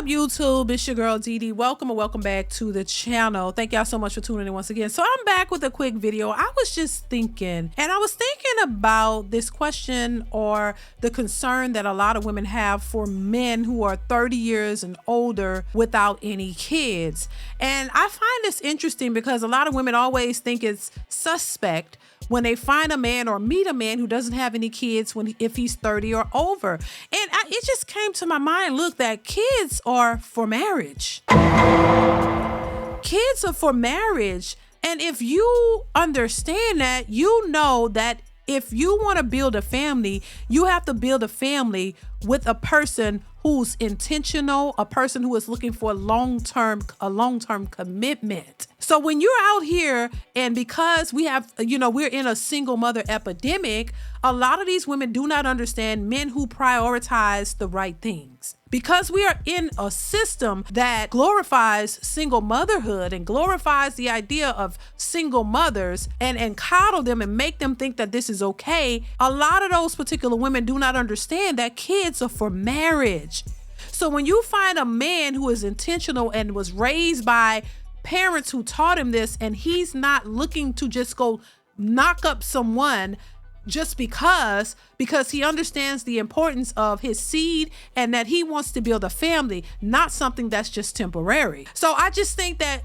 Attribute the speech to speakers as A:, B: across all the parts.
A: up, YouTube? It's your girl DeeDee. Welcome and welcome back to the channel. Thank y'all so much for tuning in once again. So I'm back with a quick video. I was just thinking, and I was thinking about this question or the concern that a lot of women have for men who are 30 years and older without any kids. And I find this interesting because a lot of women always think it's suspect when they find a man or meet a man who doesn't have any kids if he's 30 or over. And it just came to my mind, look, that kids are for marriage. Kids are for marriage. And if you understand that, you know that if you want to build a family, you have to build a family with a person who's intentional, a person who is looking for a long-term commitment. So when you're out here, and because we have, we're in a single mother epidemic, a lot of these women do not understand men who prioritize the right things. Because we are in a system that glorifies single motherhood and glorifies the idea of single mothers and coddle them and make them think that this is okay, a lot of those particular women do not understand that kids are for marriage. So when you find a man who is intentional and was raised by parents who taught him this, and he's not looking to just go knock up someone just because he understands the importance of his seed and that he wants to build a family, not something that's just temporary. So I just think that,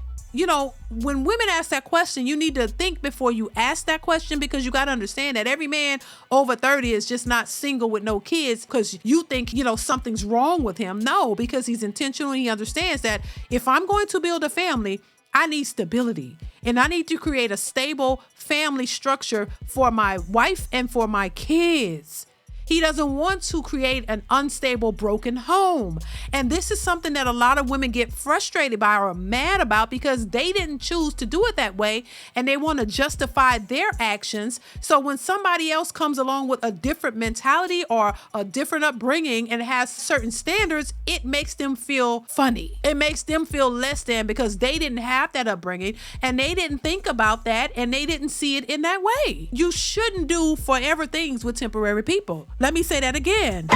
A: when women ask that question, you need to think before you ask that question, because you got to understand that every man over 30 is just not single with no kids because you think, something's wrong with him. No, because he's intentional. He understands that if I'm going to build a family, I need stability, and I need to create a stable family structure for my wife and for my kids. He doesn't want to create an unstable, broken home. And this is something that a lot of women get frustrated by or mad about because they didn't choose to do it that way, and they want to justify their actions. So when somebody else comes along with a different mentality or a different upbringing and has certain standards, it makes them feel funny. It makes them feel less than because they didn't have that upbringing and they didn't think about that and they didn't see it in that way. You shouldn't do forever things with temporary people. Let me say that again.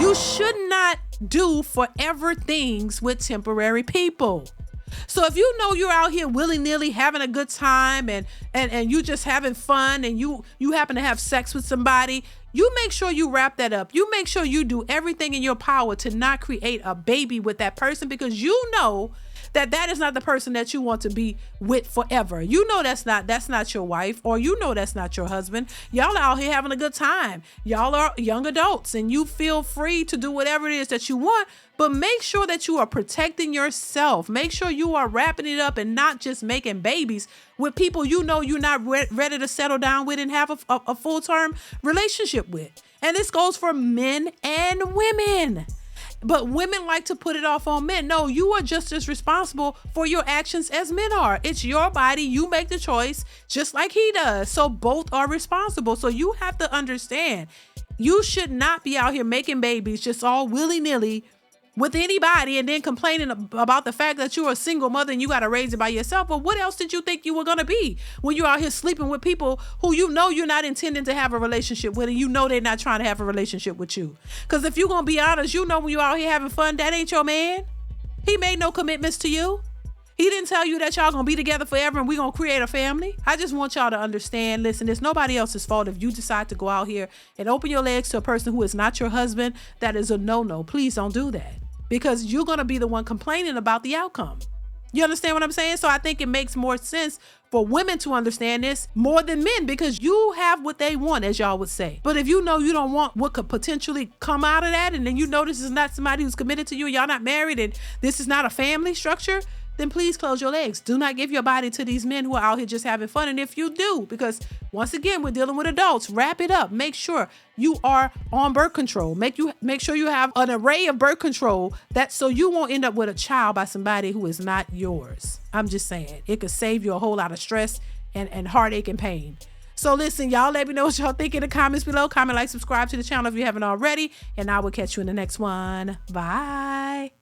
A: You should not do forever things with temporary people. So if you know you're out here willy-nilly having a good time and you just having fun and you happen to have sex with somebody, you make sure you wrap that up. You make sure you do everything in your power to not create a baby with that person, because you know that is not the person that you want to be with forever. You know that's not your wife, or you know that's not your husband. Y'all are out here having a good time. Y'all are young adults and you feel free to do whatever it is that you want, but make sure that you are protecting yourself. Make sure you are wrapping it up and not just making babies with people you're not ready to settle down with and have a full-term relationship with. And this goes for men and women. But women like to put it off on men. No, you are just as responsible for your actions as men are. It's your body. You make the choice just like he does. So both are responsible. So you have to understand, you should not be out here making babies just all willy-nilly with anybody and then complaining about the fact that you're a single mother and you got to raise it by yourself. But what else did you think you were going to be when you're out here sleeping with people who you know you're not intending to have a relationship with, and you know they're not trying to have a relationship with you? Because if you're going to be honest, when you're out here having fun, that ain't your man. He made no commitments to you. He didn't tell you that y'all going to be together forever and we're going to create a family. I just want y'all to understand, listen, it's nobody else's fault if you decide to go out here and open your legs to a person who is not your husband. That is a no-no. Please don't do that, because you're going to be the one complaining about the outcome. You understand what I'm saying? So I think it makes more sense for women to understand this more than men, because you have what they want, as y'all would say. But if you know you don't want what could potentially come out of that, and then you know this is not somebody who's committed to you, y'all not married, and this is not a family structure, then please close your legs. Do not give your body to these men who are out here just having fun. And if you do, because once again, we're dealing with adults, wrap it up. Make sure you are on birth control. Make sure you have an array of birth control, so you won't end up with a child by somebody who is not yours. I'm just saying, it could save you a whole lot of stress and heartache and pain. So listen, y'all, let me know what y'all think in the comments below. Comment, like, subscribe to the channel if you haven't already, and I will catch you in the next one. Bye.